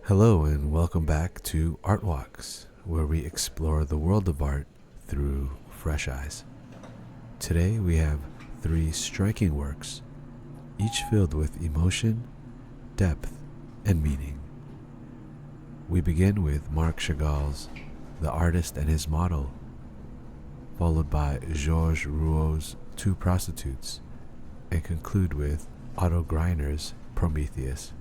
Hello and welcome back to Art Walks, where we explore the world of art through fresh eyes. Today we have 3 striking works, each filled with emotion, depth, and meaning. We begin with Marc Chagall's The Artist and His Model, followed by Georges Rouault's 2 Prostitutes, and conclude with Otto Greiner's Prometheus.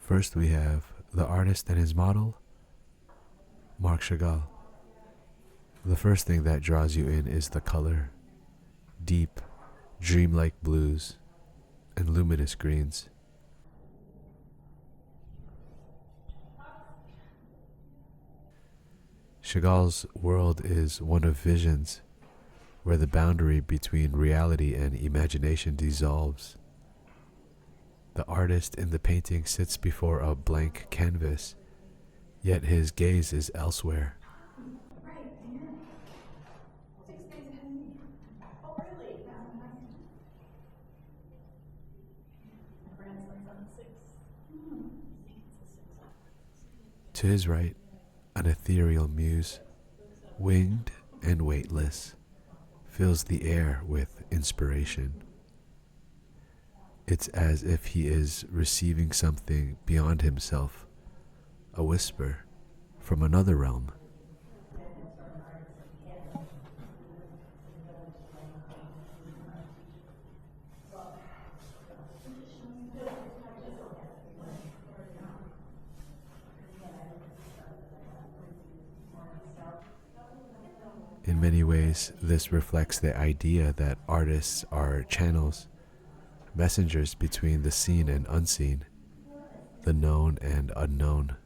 First we have The Artist and His Model, Marc Chagall. The first thing that draws you in is the color, deep, dreamlike blues, and luminous greens. Chagall's world is one of visions, where the boundary between reality and imagination dissolves. The artist in the painting sits before a blank canvas, yet his gaze is elsewhere. To his right, an ethereal muse, winged and weightless, fills the air with inspiration. It's as if he is receiving something beyond himself, a whisper from another realm. In many ways, this reflects the idea that artists are channels, messengers between the seen and unseen, the known and unknown.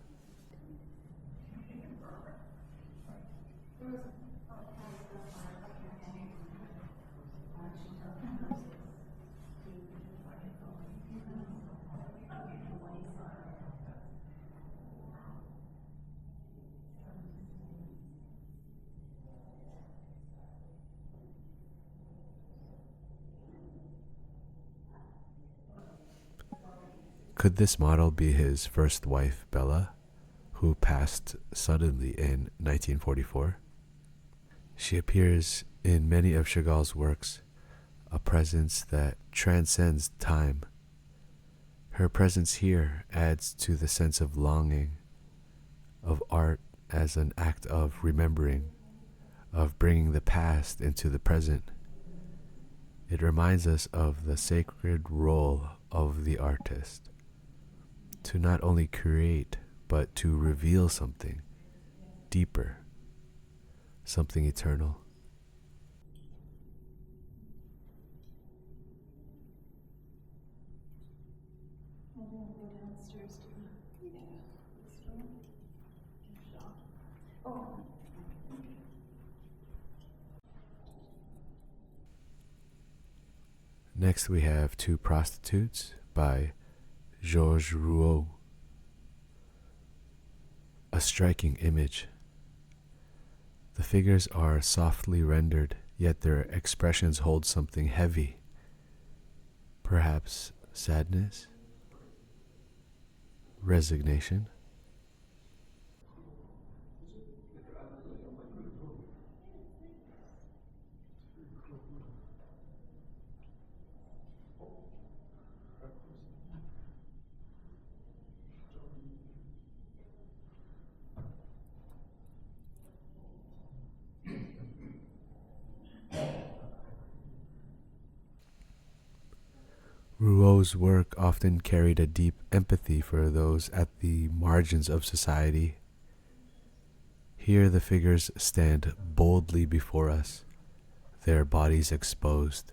Could this model be his first wife, Bella, who passed suddenly in 1944? She appears in many of Chagall's works, a presence that transcends time. Her presence here adds to the sense of longing, of art as an act of remembering, of bringing the past into the present. It reminds us of the sacred role of the artist, to not only create, but to reveal something deeper, something eternal. Next we have 2 Prostitutes by Georges Rouault. A striking image. The figures are softly rendered, yet their expressions hold something heavy. Perhaps sadness? Resignation? Rouault's work often carried a deep empathy for those at the margins of society. Here the figures stand boldly before us, their bodies exposed,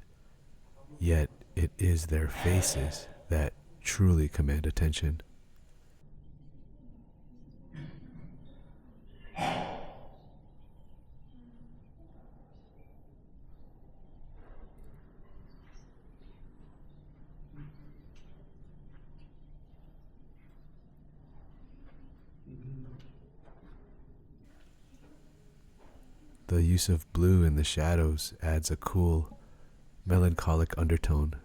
yet it is their faces that truly command attention. The use of blue in the shadows adds a cool, melancholic undertone,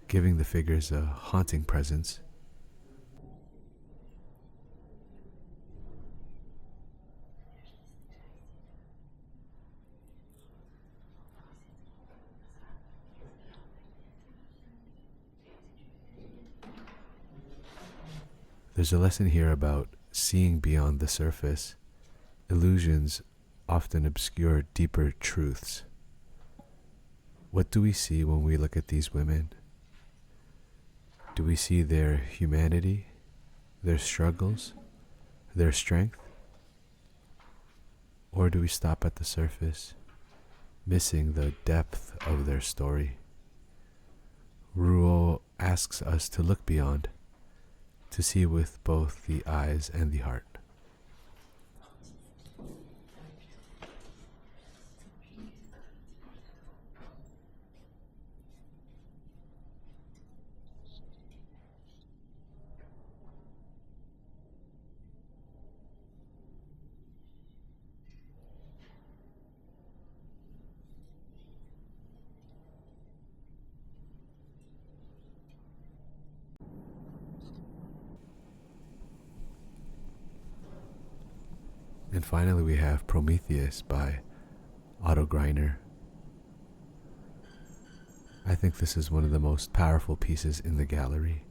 giving the figures a haunting presence. There's a lesson here about seeing beyond the surface. Illusions often obscure deeper truths. What do we see when we look at these women? Do we see their humanity, their struggles, their strength? Or do we stop at the surface, missing the depth of their story? Rouault asks us to look beyond, to see with both the eyes and the heart. And finally we have Prometheus by Otto Greiner. I think this is one of the most powerful pieces in the gallery.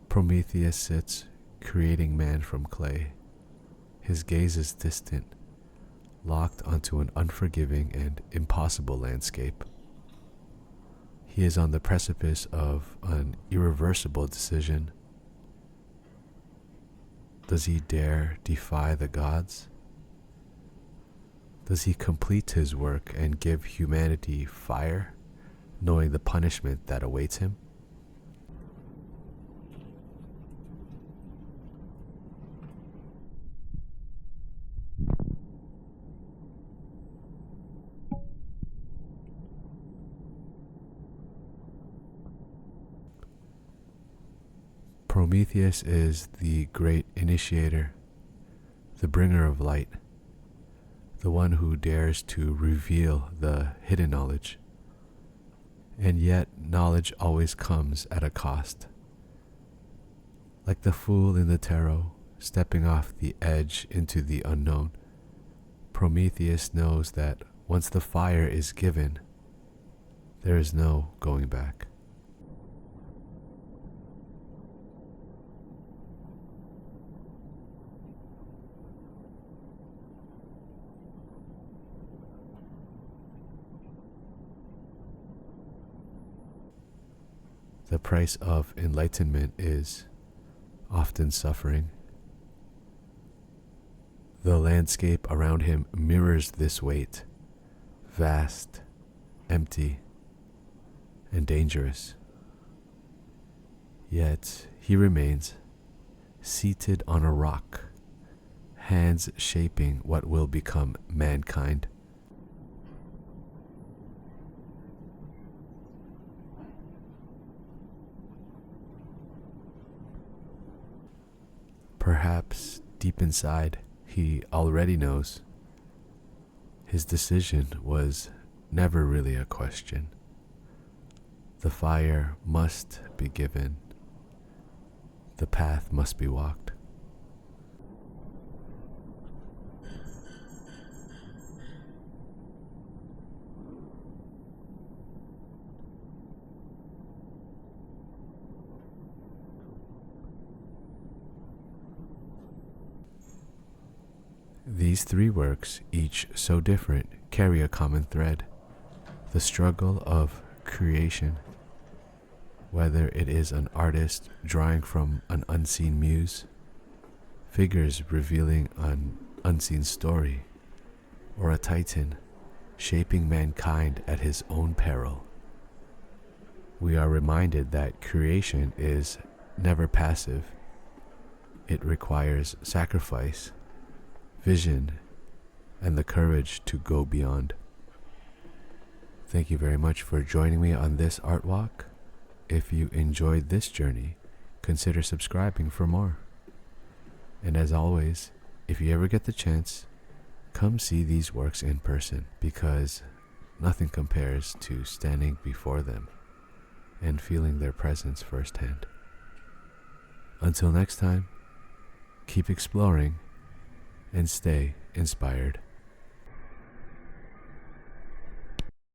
Prometheus sits, creating man from clay. His gaze is distant, locked onto an unforgiving and impossible landscape. He is on the precipice of an irreversible decision. Does he dare defy the gods? Does he complete his work and give humanity fire, knowing the punishment that awaits him? Prometheus is the great initiator, the bringer of light, the one who dares to reveal the hidden knowledge. And yet, knowledge always comes at a cost. Like the fool in the tarot, stepping off the edge into the unknown, Prometheus knows that once the fire is given, there is no going back. The price of enlightenment is often suffering. The landscape around him mirrors this weight, vast, empty, and dangerous. Yet he remains seated on a rock, hands shaping what will become mankind. Perhaps deep inside, he already knows. His decision was never really a question. The fire must be given. The path must be walked. These three works, each so different, carry a common thread: the struggle of creation. Whether it is an artist drawing from an unseen muse, figures revealing an unseen story, or a titan shaping mankind at his own peril, we are reminded that creation is never passive. It requires sacrifice, vision, and the courage to go beyond. Thank you very much for joining me on this art walk. If you enjoyed this journey, consider subscribing for more. And as always, if you ever get the chance, Come see these works in person, because nothing compares to standing before them and feeling their presence firsthand. Until next time, keep exploring and stay inspired.